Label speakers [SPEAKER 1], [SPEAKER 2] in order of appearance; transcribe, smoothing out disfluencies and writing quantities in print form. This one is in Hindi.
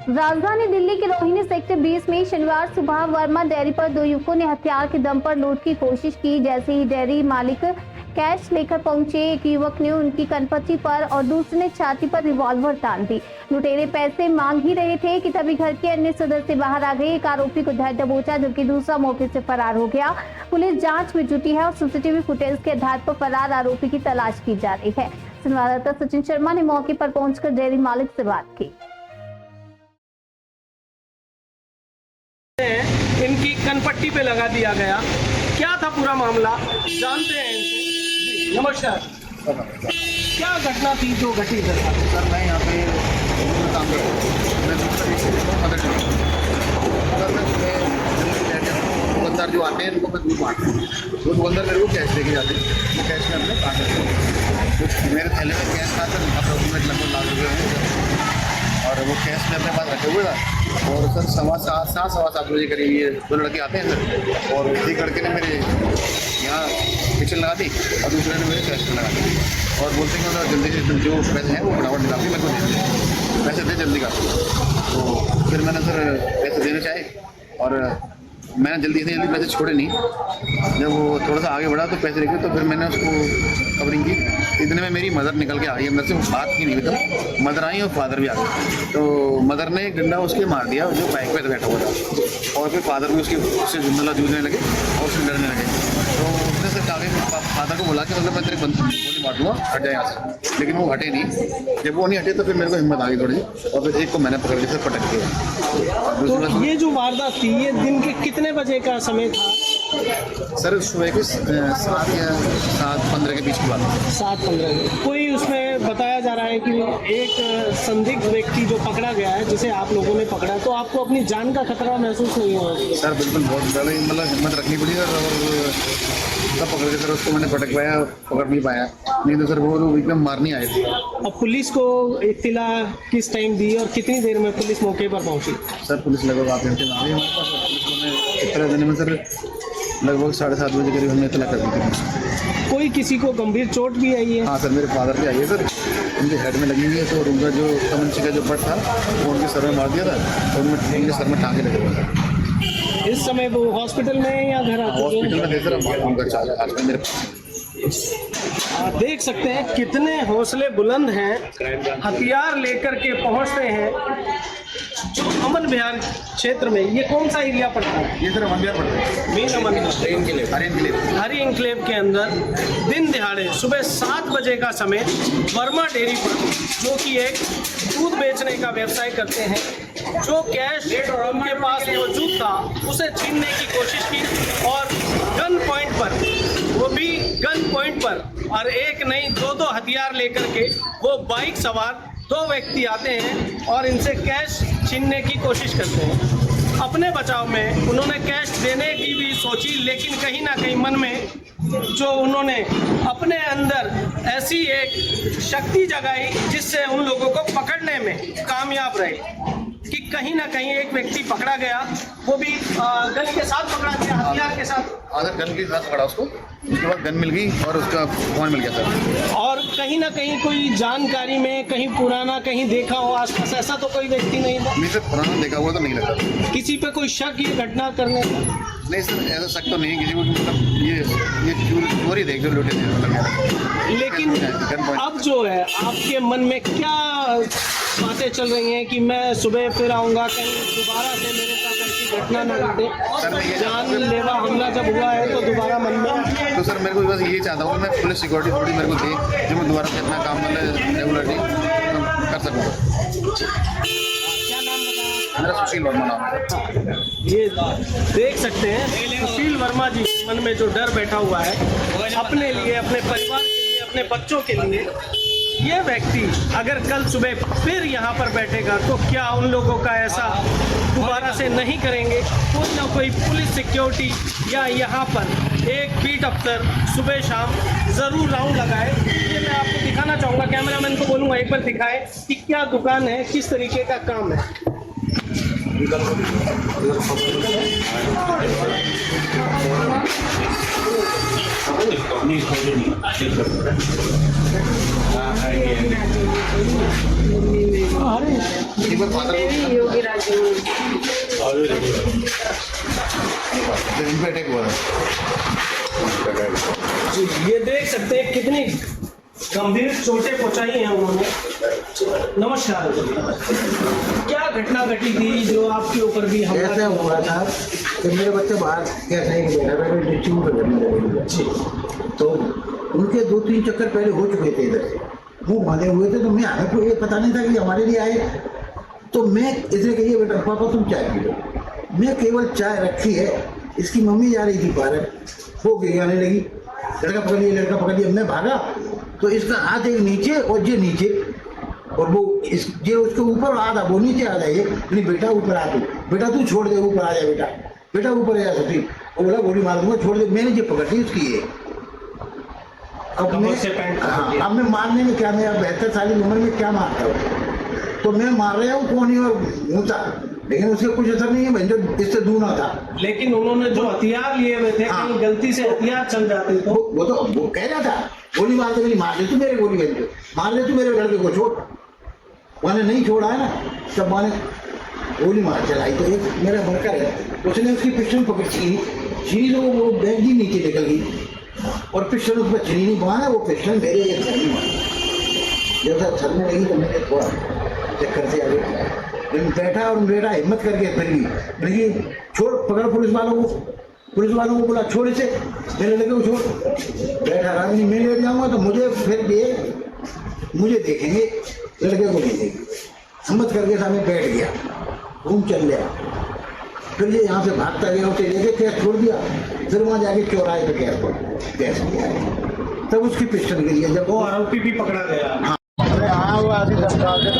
[SPEAKER 1] राजधानी दिल्ली के रोहिणी सेक्टर 20 में शनिवार सुबह वर्मा डेयरी पर दो युवकों ने हथियार के दम पर लूट की कोशिश की। जैसे ही डेयरी मालिक कैश लेकर पहुंचे, एक युवक ने उनकी कनपट्टी पर और दूसरे ने छाती पर रिवॉल्वर तान दी। लुटेरे पैसे मांग ही रहे थे कि तभी घर के अन्य सदस्य बाहर आ गए। एक आरोपी को धर दबोचा जबकि दूसरा मौके से फरार हो गया। पुलिस जांच में जुटी है और सीसीटीवी फुटेज के आधार पर फरार आरोपी की तलाश की जा रही है। संवाददाता सचिन शर्मा ने मौके पर पहुंचकर डेयरी मालिक से बात की।
[SPEAKER 2] इनकी कनपट्टी पे लगा दिया गया। क्या था पूरा मामला, जानते हैं इनसे। नमस्कार, क्या घटना थी जो घटी सर?
[SPEAKER 3] सर मैं यहाँ पे काम कर रहा हूँ। मैं दुकानदार जो आते हैं उनको मैं दूध बांटता हूँ। वो दुकानदार मेरे को कैश देके जाते हैं, मैं कैश में अपने काट देता हूँ। तो मेरे थैले में कैश था सर, अप्रोक्सीमेट लगभग लाख रुपये होंगे और वो कैश में अपने पास रखे हुए था। और सर सवा सात बजे करीब ये दो लड़के आते हैं सर, और एक लड़के ने मेरे यहाँ किचन लगा दी और दूसरे ने मेरे कैश में लगा दी और बोलते हैं कि जल्दी से जो पैसे हैं वो फटाफट निकाल के मेरे को दे दे, पैसे दे जल्दी कर। तो फिर मैंने सर पैसे देने चाहे और मैंने जल्दी पैसे छोड़े नहीं। जब वो थोड़ा सा आगे बढ़ा तो पैसे देखे, तो फिर मैंने उसको कवरिंग की। इतने में मेरी मदर निकल के आ गई अंदर से, बात की नहीं तो मदर आई और फादर भी आ गए। तो मदर ने डंडा उसके मार दिया जो बाइक पे बैठा हुआ था, और फिर फादर भी उससे मतलब जूझने लगे और उससे डरने लगे। तो उसने सर कागज फादर को बोला कि मतलब मैं तेरे गोली मार दूँगा, हट जाए यहाँ से, लेकिन वो हटे नहीं। जब वो नहीं हटे तो फिर मेरे को हिम्मत आ गई थोड़ी, और फिर एक को मैंने पकड़ के सर पटक दिया।
[SPEAKER 2] तो ये जो वारदात थी ये दिन के कितने बजे का समय था?
[SPEAKER 3] सर सुबह के 7 या 7:15 के बीच की बात है।
[SPEAKER 2] 7:15। कोई उसमें बताया जा रहा है कि एक संदिग्ध व्यक्ति जो पकड़ा गया है, जिसे आप लोगों ने पकड़ा, तो आपको अपनी जान का खतरा महसूस नहीं हुआ?
[SPEAKER 3] सर बिल्कुल बहुत ज़्यादा मतलब हिम्मत रखनी पड़ी सर, और तब पकड़ के सर उसको मैंने पटक पाया, पकड़ नहीं पाया, नहीं तो सर वो एकदम मारने आए थे।
[SPEAKER 2] अब पुलिस को इत्तिला किस टाइम दी और कितनी देर में पुलिस मौके पर पहुंची?
[SPEAKER 3] सर पुलिस लगभग 8 घंटे में आ गई हमारे पास, और पुलिस ने इतना देने में सर लगभग 7:30 बजे करीब हमने इतना कर दी थी।
[SPEAKER 2] कोई किसी को गंभीर चोट भी आई है?
[SPEAKER 3] हाँ सर, मेरे फादर भी आई है सर, उनके हेड में लगी हुई है। तो उनका जो कमंची का जो बट था वो उनके सर में मार दिया था, और उनके सर में टाँगे लगे हुए थे।
[SPEAKER 2] इस समय वो हॉस्पिटल में है या घर आ चुके हैं?
[SPEAKER 3] हॉस्पिटल में थे सर, उनका चार्ज आज मेरे पास।
[SPEAKER 2] आप देख सकते हैं कितने हौसले बुलंद हैं, हथियार लेकर के पहुंचते हैं। जो अमन विहार क्षेत्र में, ये कौन सा एरिया पड़ता है?
[SPEAKER 3] ये सर अमन विहार पड़ता है,
[SPEAKER 2] मेन अमन हरी एनक्लेव के अंदर दिन दिहाड़े सुबह 7 बजे का समय वर्मा डेयरी पर, जो कि एक दूध बेचने का व्यवसाय करते हैं, जो कैश उनके पास मौजूद था उसे छीनने की कोशिश की, और गन पॉइंट पर, वो भी गन पॉइंट पर, और एक नहीं दो हथियार लेकर के वो बाइक सवार 2 व्यक्ति आते हैं और इनसे कैश छीनने की कोशिश करते हैं। अपने बचाव में उन्होंने कैश देने की भी सोची, लेकिन कहीं ना कहीं मन में जो उन्होंने अपने अंदर ऐसी एक शक्ति जगाई जिससे उन लोगों को पकड़ने में कामयाब रहे कि कहीं ना कहीं एक व्यक्ति पकड़ा गया, वो भी गन के साथ पकड़ा गया, हथियार के साथ।
[SPEAKER 3] गन के साथ पकड़ा उसको, उसके बाद गन मिल गई और उसका फोन मिल गया सर।
[SPEAKER 2] और कहीं ना कहीं कोई जानकारी में कहीं पुराना कहीं देखा हो आसपास, ऐसा तो कोई व्यक्ति नहीं था?
[SPEAKER 3] नहीं सर, पुराना देखा हुआ तो नहीं लगा।
[SPEAKER 2] किसी पे कोई शक ये घटना करने का?
[SPEAKER 3] नहीं सर, ऐसा शक तो नहीं किसी को, मतलब ये चोरी देख जो लूटे थे मतलब।
[SPEAKER 2] लेकिन अब जो है आपके मन में क्या बातें चल रही हैं कि मैं सुबह फिर आऊँगा, कहीं दोबारा से मेरे साथ ऐसी घटना न घटे, जानलेवा हमला जब हुआ है तो दोबारा मन में?
[SPEAKER 3] तो सर मेरे को बस यही चाहता हूँ, मैं पुलिस सिक्योरिटी थोड़ी मेरे को दे, जो मैं दोबारा से अपना काम मतलब रेगुलरली कर सकूँ।
[SPEAKER 2] क्या नाम बताया?
[SPEAKER 3] मेरा सुशील वर्मा नाम है।
[SPEAKER 2] ये देख सकते हैं सुशील वर्मा जी मन में जो डर बैठा हुआ है अपने लिए, अपने परिवार के लिए, अपने बच्चों के लिए। ये व्यक्ति अगर कल सुबह फिर यहाँ पर बैठेगा तो क्या उन लोगों का ऐसा दोबारा से नहीं करेंगे? कोई ना कोई पुलिस सिक्योरिटी या यहाँ पर एक बीट अफसर सुबह शाम ज़रूर राउंड लगाए। ये मैं आपको दिखाना चाहूँगा, कैमरामैन को बोलूँगा एक बार दिखाए कि क्या दुकान है, किस तरीके का काम है।
[SPEAKER 3] एक बार फादर
[SPEAKER 4] योगी राजू
[SPEAKER 3] इन पे अटैक हुआ है।
[SPEAKER 2] ये देख सकते हैं कितनी गंभीर चोटें पहुंचाई हैं उन्होंने। नमस्कार, क्या घटना घटी थी जो आपके ऊपर भी हमला
[SPEAKER 5] ऐसा हुआ था कि मेरे बच्चे बाहर क्या नहीं बैठा था, डिस्ट्रीब्यूट करने लगे। तो उनके 2-3 चक्कर पहले हो चुके थे, इधर से मुंह बांधे हुए थे। तो मैं हमें को ये पता नहीं था कि हमारे लिए आए। तो मैं इसने कही बेटा पापा तुम चाय पी लो। मैं केवल चाय रखी है, इसकी मम्मी जा रही थी पार्क, हो गई आने लगी, लड़का पकड़ लिया। मैं भागा तो इसका हाथ एक नीचे और ये नीचे, और वो इस ये उसके ऊपर आधा, वो नीचे आ जाइए। नहीं बेटा ऊपर आ, तू बेटा तू छोड़ दे, ऊपर आ जाए बेटा ऊपर आ जा सकती। वो बोला गोली मार दूंगा, छोड़ दे। मैंने ये पकड़ ली उसकी ये। अब मैं मारने में क्या, मैं 72 साल की उम्र में क्या मारता हूँ? तो मैं मार रहा हूँ कौन ही और मुँहता, लेकिन उससे कुछ असर नहीं है। मैं जो इससे दूना था,
[SPEAKER 2] लेकिन उन्होंने जो हथियार लिए हुए थे,
[SPEAKER 5] हाँ।
[SPEAKER 2] कहीं गलती से हथियार चल जाते तो
[SPEAKER 5] वो कह रहा था गोली मार दे, मेरी मार दे तू मेरे गोली बहन को, मार ले तू मेरे लड़के को, छोड़। मैंने नहीं छोड़ा है ना, तब मैंने गोली मार चलाई। तो एक मेरा वर्कर है, उसने उसकी पिस्टल पकड़ छीनी तो वो बैग ही नीचे निकल गई और पिस्टल उस पर छीनी नहीं पाया। वो पिस्टल मेरे एक घर में मारा, जब छलने लगी तो मैंने थोड़ा चक्कर से आगे बैठा और बेटा हिम्मत करके फिर भी छोड़, पकड़ पुलिस वालों को बोला छोड़ इसे, मेरे लड़के को छोड़। बैठा रहा, मैं लेट जाऊंगा तो मुझे फिर मुझे देखेंगे, लड़के को नहीं देखेंगे। हिम्मत करके सामने बैठ गया, घूम चल गया। फिर ये यहाँ से भागता गया, उसे लेके कैश छोड़ दिया। फिर वहाँ जाके चौराहे पे कैश किया, तब उसकी पिस्टल गिरी है। जब
[SPEAKER 2] वो आरोपी भी पकड़ा गया।
[SPEAKER 5] हाँ वो आदि 10 साल से